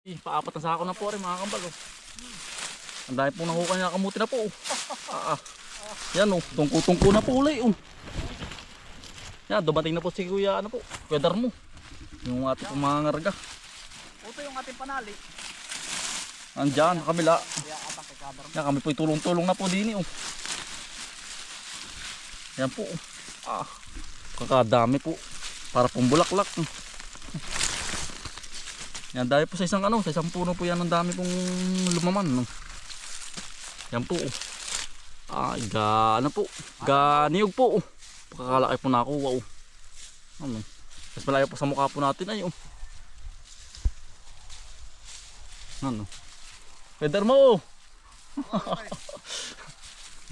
Paapat na sako na po rin mga kambal. Oh. Ang dami po nahukay na kamuti na po. Oh. Yan oh, tungko-tungko na po ulit. Oh. Yan, dumating na po si Kuya, ano po, Kuya Darmo. Yung ating mga ngarga. Ito yung ating panali. Andyan, kabila. Yan, kami po tulong-tulong na po din. Oh. Yan po. Oh. Kakadami po. Para pong bulaklak. Oh. Yan, dahil po sa isang ano, sa isang puno po yan, ang dami pong lumaman. No? Yan po. Ay, ano po. Niyog po. Pagkakalaki po nakuha. Ano? Mas malayo po sa mukha po natin ay. Ano? Pwede mo.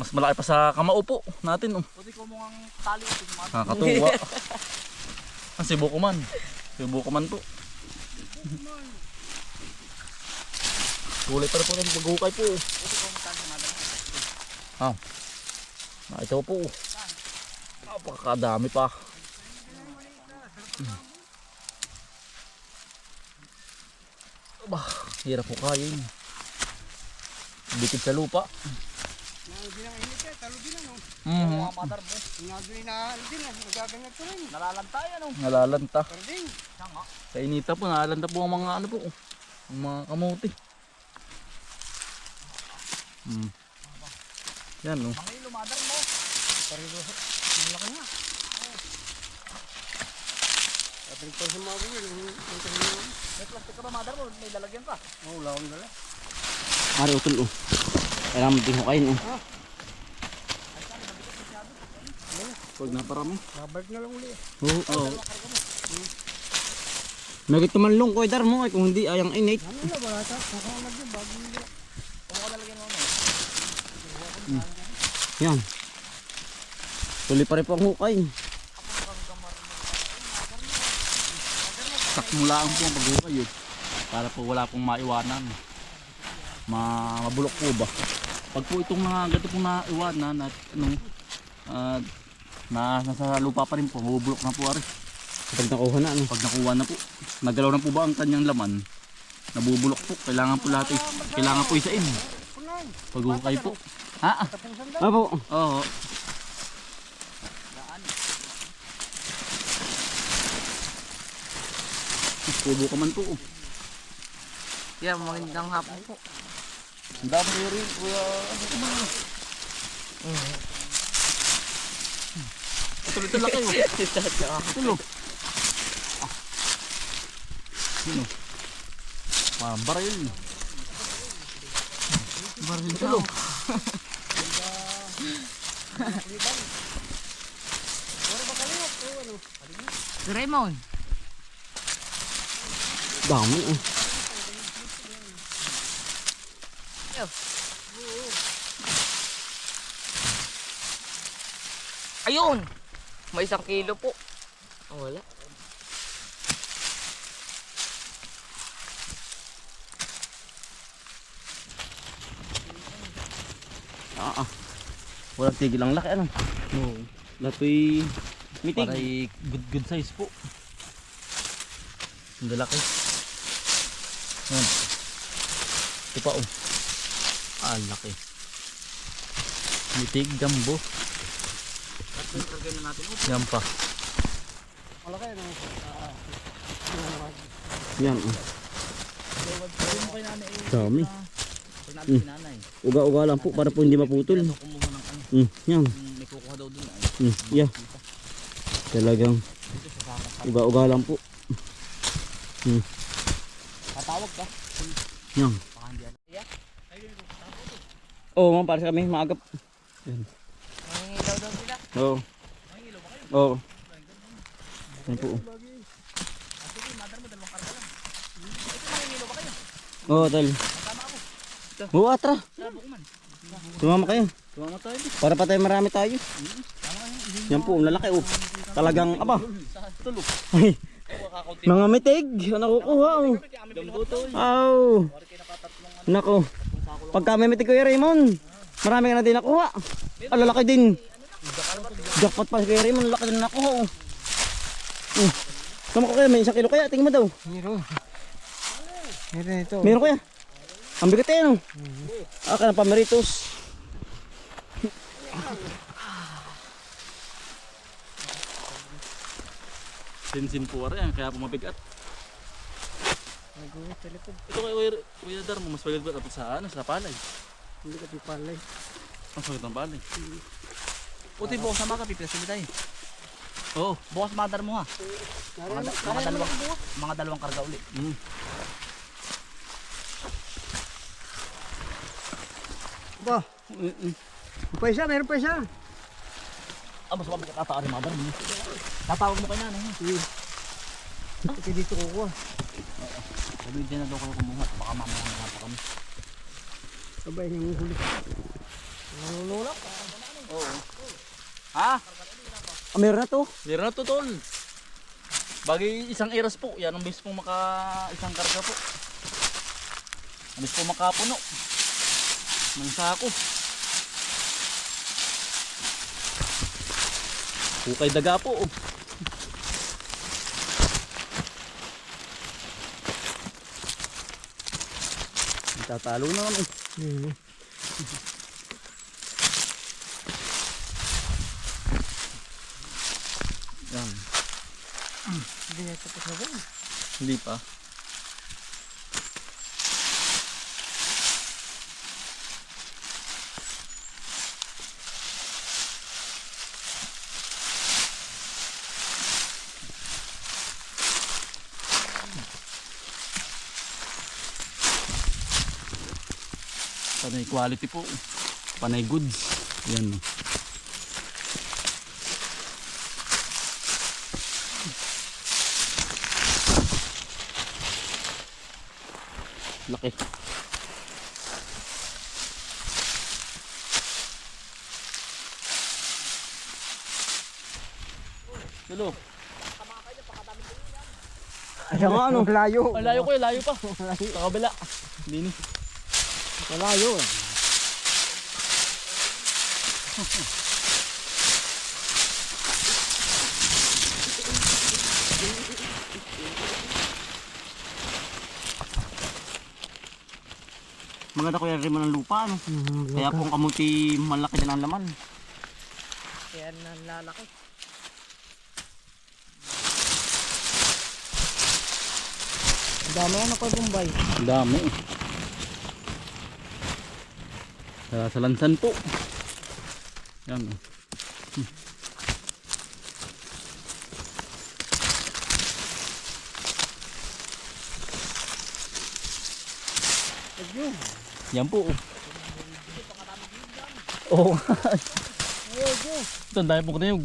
Mas malaki pa sa kamao po natin. Pwede ko mong tali. Nakakatuwa. Ang sibukuman. Sibukuman po. Kulay pa rin po ng paghukay po. Ito po. Napakadami pa. Hirap po kain. Bikid sa lupa. Nalalanta. Sa inita po, nalalanta po ang mga ano po. Ang mga kamuti. Yan o. Mga ilumadar mo. Pariluhot. Malaki nga. Kapag pa sa mga buwil. May plastic ka ba madar mo? May lalagyan ka? Oo, lawang dala. Ari utol o. Kailangan mo din hukain o. Huwag na parami. Babalik na lang uli. Oo. Nagit tumanlong ko idar mo ay kung hindi ayang inate. Ano na ba ata? Nakalag yun bago nila. Kung ako lalagyan mo ano? Yan. Tuloy pa rin po ang hukay. Sakmulaan po ang paghukay yun. Para po wala pong maiwanan. Mabulok po ba? Pag po itong mga ganito pong naiwanan at nasa lupa pa rin po, mabubulok na po ari. Pag nakuha na ano? Pag nakuha na po. Nagalaw na po ba ang kanyang laman? Nabubulok po. Kailangan po lahat kailangan po isain. Paghukay po. Apo. Oo. Kubo ka man po. Yan, magandang hapon po. Ang dami rin, kuya. Ito laki o. Ito. Sino? Parang baril. Baril ito. Si Raymond. Dami eh. Ayun! May 1 kilo po. Wala. Walang tigil ang laki ano. Oo. Latoy mitig. Paray good size po. Ang lalaki. Yan. Ito pa oh. Laki. Mitig gambo. Yan pa. Malaki ano? Yan oh. Dami. Uga-uga lang po para po hindi maputol. Yan. May kukuha daw dun. Yeah. Talagang uga-uga lang po. Patawag ka? Yan. Oo, para sa kami maagap. Nangingilaw daw sila. Oo. Oo. Yan po. Sige, madar mo, 2 karga lang. Ito, nangingilaw ba kayo? Oo, tal. Kasama ako. Oo, atra. Sabok man. Sumama kayo. Sumama tayo. Para pa tayo marami tayo. Yan po, lalaki oh. Talagang aba. Tulog. Ay. Mga mitig, nakukuha oh. Aw. Nako. Pagka may mitig ko yung Raymond, marami ka na din nakuha. Lalaki din. Jackpot pa si Kuya Raymond, lalaki din nakuha oh. Sama ko kaya, may 1 kilo kaya, tingin mo daw. Meron ito. Meron kuya. Ang bigat eh, no? Ah, kaya pameritos. Sinsin po rin, kaya po mabigat. Nag-uwi sa likod. Ito kay Kuya Dar mo, mas mabigat sa ano, sa palay. Hindi ka pipalay. Mas mabigat ang palay. Puti bukas sama ka, pipilasin tayo. Oo. Bukas madar mo ha. Mga dalawang karga uli. Mm. Ba, pa isa, meron pa isa. Ah, mas mabigat ata ka rin madar mo. Tatawag mo kay nanay ha. Ito dito kukuha. Sabi din na daw kayo kumuha. Baka mamaya nga pa kami. Sabay niya mong huli. Nanunulak. Oo. Ha? Ah, meron na to. Meron na to, tol. Bagay isang eras po. Yan ang bis pong isang karga po. Ang bis pong makapuno. Ng sako. Hukay daga po. Oh. Tatalo na naman. Yan. Hindi na tapos na ba? Hindi pa. Panay quality po. Panay goods. Yan. Laki. Tulo. Ay, ano? Layo. Layo ko eh, layo pa. Sa kabila. Dini. Malayo eh. Maganda ko yung rin ng lupa, no? Kaya po ang kamuti malaki din ang laman. Kaya nalalaki. Dami ano ko Bombay. Ang dami. Sa lansan po. Yan. Yan po. Oo. Ito, ang dami po na yung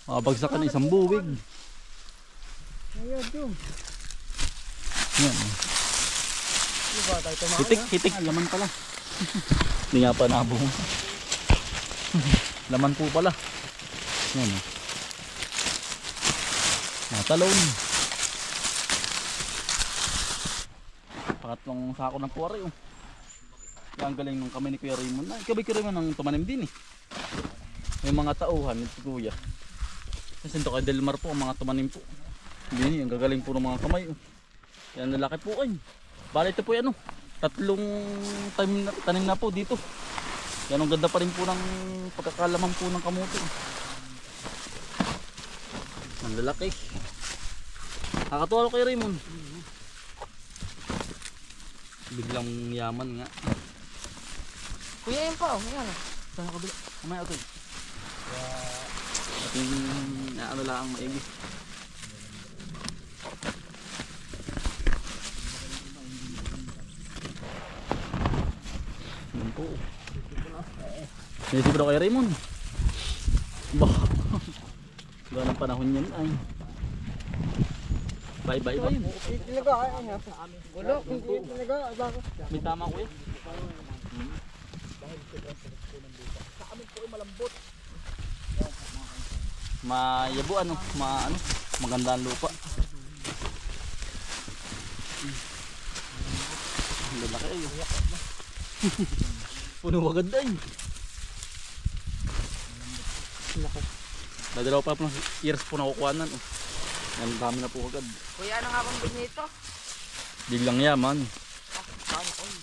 makabagsak ka na isang buwig. Ayun, yun. Yan. Diba tayo tumakas? Hitik, hitik. Laman pala. Hindi nga pa nabuhong. Laman po pala. Yan. Natalon. Pangatlong sako ng puwari. Oh. Ang galing nung kami ni Kuya Raymond. Ay, Kuya Raymond ang tumanim din eh. May mga tauhan si Kuya. Kasi ito kay Delmar po ang mga tumanim po. Hindi ang gagaling po ng mga kamay. Oh. Yan lalaki po ay. Bali ito po yan oh. Tatlong tanim na po dito. Yan ang ganda pa rin po ng pagkakalaman po ng kamuti. Ang lalaki. Nakakatuwa ko kay Raymond. Biglang yaman nga. Kuya yun pa, yan. Saan ako bila? Kamay ito. Ating ano lang ang maigi. Yan po. Sinisip daw kay Raymond. Bah. Gano'n ang panahon yan ay. Bye bye bye. Hindi talaga, ay, wala, hindi talaga, bakit? May tama ko eh. Sa amin po ay malambot. Mayabo ano, maganda ang lupa. Ang lalaki ay. Puno agad ay. Dadalaw pa po ng years po nakukuhanan. Oh. Yan, dami na po agad. Kuya, ano nga bang nito? Biglang yaman. Sana all.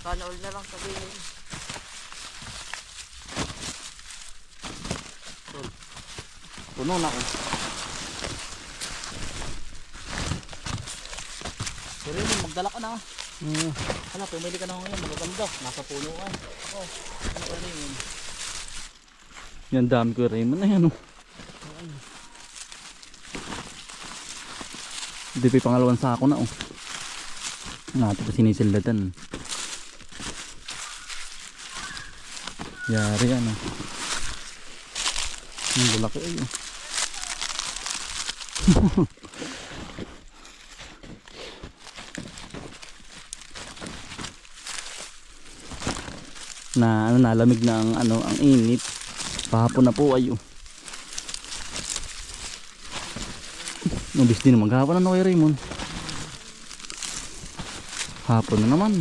Sana all na lang sabihin. Puno na ko. Pero yun, magdala ka na. Hala, pumili ka na ngayon. Magaganda. Nasa puno ka. Oo. Ano ka na yun? Yan dami ko Raymond na yan oh. Hindi pa yung pangalawang sako na oh. Natin pa sinisilatan. Yari yan oh. Ang lalaki ay oh. Na ano, nalamig na ang ano, ang init. Pahapon na po ay oh. Mabis din maghapon na kay Raymond. Hapon na naman.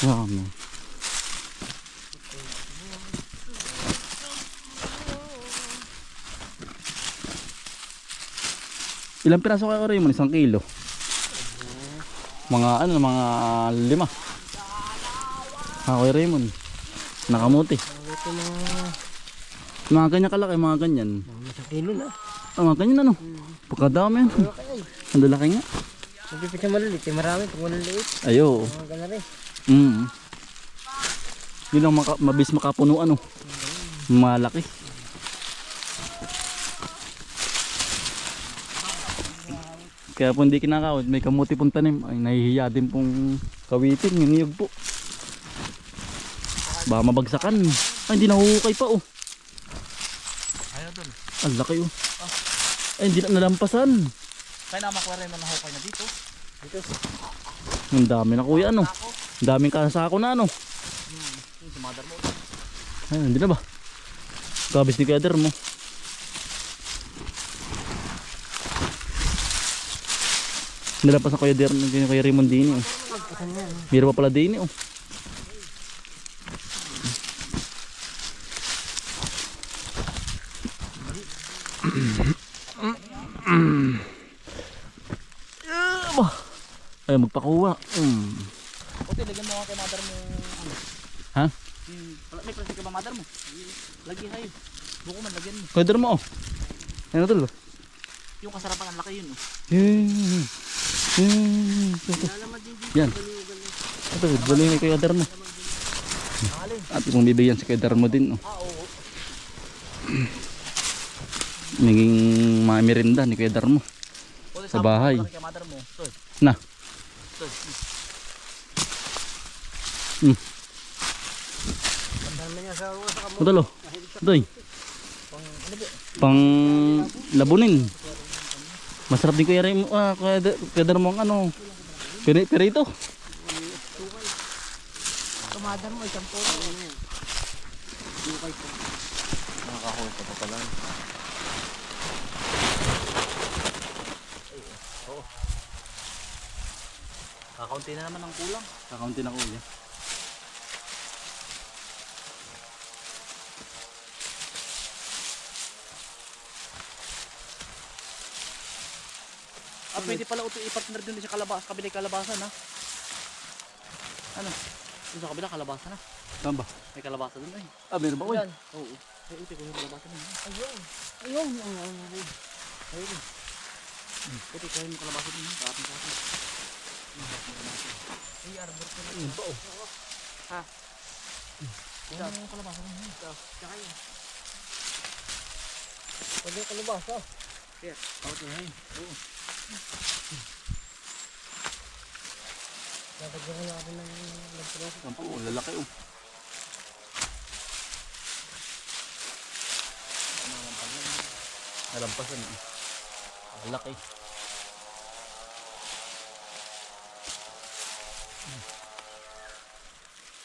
Yan. Ilang piraso kaya Raymond? 1 kilo. Mga ano, mga 5. Kay Raymond. Nakamuti. Ito na. Mga ganyan kalaki, mga ganyan. Mga 1 kilo na. Mga ganyan ano. Pagkadami yan. Ang lalaki nga. Magpipit sa maliliit. Marami pag maliliit. Ayo. Mga gana rin. Yun lang mabis makapuno ano. Malaki. Kaya po hindi kinakawit, may kamuti pong tanim. Ay nahihiya din pong kawitin, yung niyog po. Baka mabagsakan. Ay hindi nahuhukay pa oh. Ayaw dun. Ang laki oh. Ay hindi na nalampasan. Kaya naman ko rin na nahukay na dito. Dito. Ang dami na kuya ano. Ang daming kasako na ano. Yung si mother mo. Ay hindi na ba? Kabis ni Kader mo. Nilampasan ko yung kay Raymond Dini oh. Meron pa pala Dini oh. Ay magpakuha. Okay, lagyan mo nga kay mother mo. Ano? Ha? May plastic ka ba mother mo? Lagyan kayo. Buko man, lagyan mo. Kader mo oh. Ano tol? Yung kasarapan ang laki yun. Oh. Yan. Ito, bali ni kay Kader mo. At kung bibigyan si Kader mo din oh. Oo. Naging mamirinda ni Kader mo. Sa bahay. Kay mother mo. Toy. Na. Toy. Tandaan niya sa kamot. Ito lo. Doy. Pang labunin. Masarap din kuya Raymond. Kader mo ang ano. Perito. Tumadar mo, 10 po. Nakakahuli ka pa pala. Kakaunti na naman ang kulang. Kakaunti na kuya. Pwede pala ito i-partner din sa kalabas, kabila kalabasan ha. Ano? Doon sa kabila kalabasan ha. Saan ba? May kalabasa doon ay. Meron ba kuya? Oo. Ay, ito ko yung kalabasan doon. Ayun. Ayun. Ayun. Ito ko yung kalabasan doon. Kapin sa akin. Ay, arbor ko na. Ayun pa oh. Ha? Ito yung kalabasan doon. Tsaka yun. Pwede yung kalabasa. Okay. Oo. Natagyan ko natin ng nagpapasok. Yan po, lalaki oh. Nalampasan oh. Lalaki.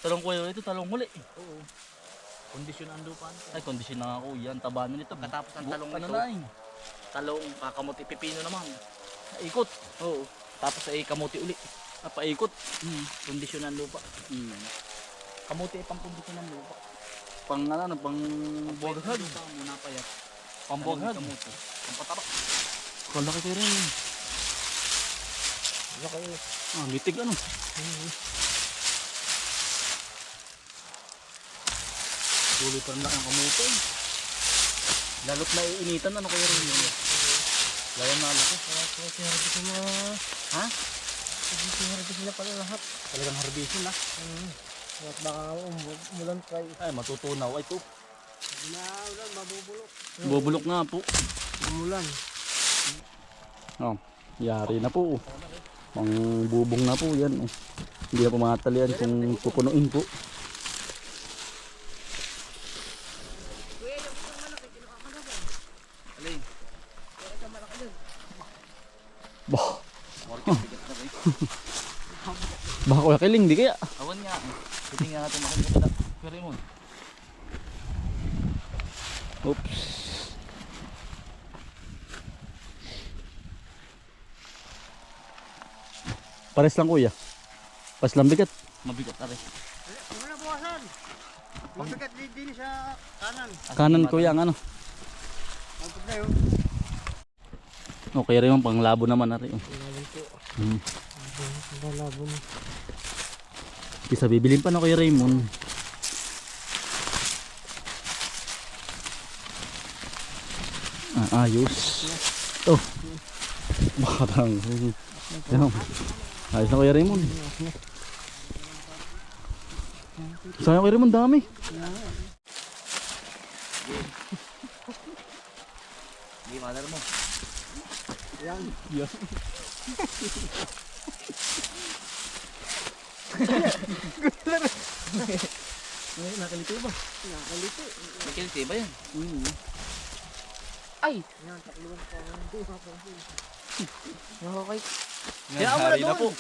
Talong kuya ito, talong muli. Oo. Kondisyon ang lupa. Ay, kondisyon na ako yan. Taba na nito. Katapos ang talong ano nito. na eh. Talong, kakamuti, pipino naman. Ikot. Oo. Tapos ay kamuti uli. Paikot. Kondisyon ang lupa. Kamuti ay pang kondisyon ng lupa. Pang ano, pang buwaghag. Muna pa yan. Pang buwaghag. Kamuti. Pang pataba. Kalaki kayo rin. Laki. Ah, mitig ano. Tuloy pa rin lang ang kamuto. Lalot na iinitan ano kayo rin yun. Layan na laki. Harbisin sila. Ha? Harbisin sila pala lahat. Talagang harbisin ah. At baka umulan tayo. Ay matutunaw. Ay ito. Ulan, mabubulok. Bubulok nga po. Umulan. Oh, yari na po. Pang bubong na po yan. Oh. Hindi na po matalian kung pupunuin po. Bah. Baka kuya kiling, di kaya? Awan nga. Hindi nga natin makikita. Pero yun. Oops. Pares lang kuya. Pares lang bigat. Mabigat na rin. Ano na buwasan? Mabigat din sa kanan. Kanan kuya ang ano. Magpag na yun. Okay rin yung panglabo naman na rin. Tingnan po. Balabo na. Isa bibilin pa na kay Raymond. Ah, ayos. Oh. Bakang. Yan. Ayos na kay Raymond. Sayang kay Raymond dami. Hindi, mother mo. Yan. Yan. Ay, nakalito ba? Nakalito. May kiliti ba yan? Ay! Yan, takluan pa. Okay. Kaya mo na po.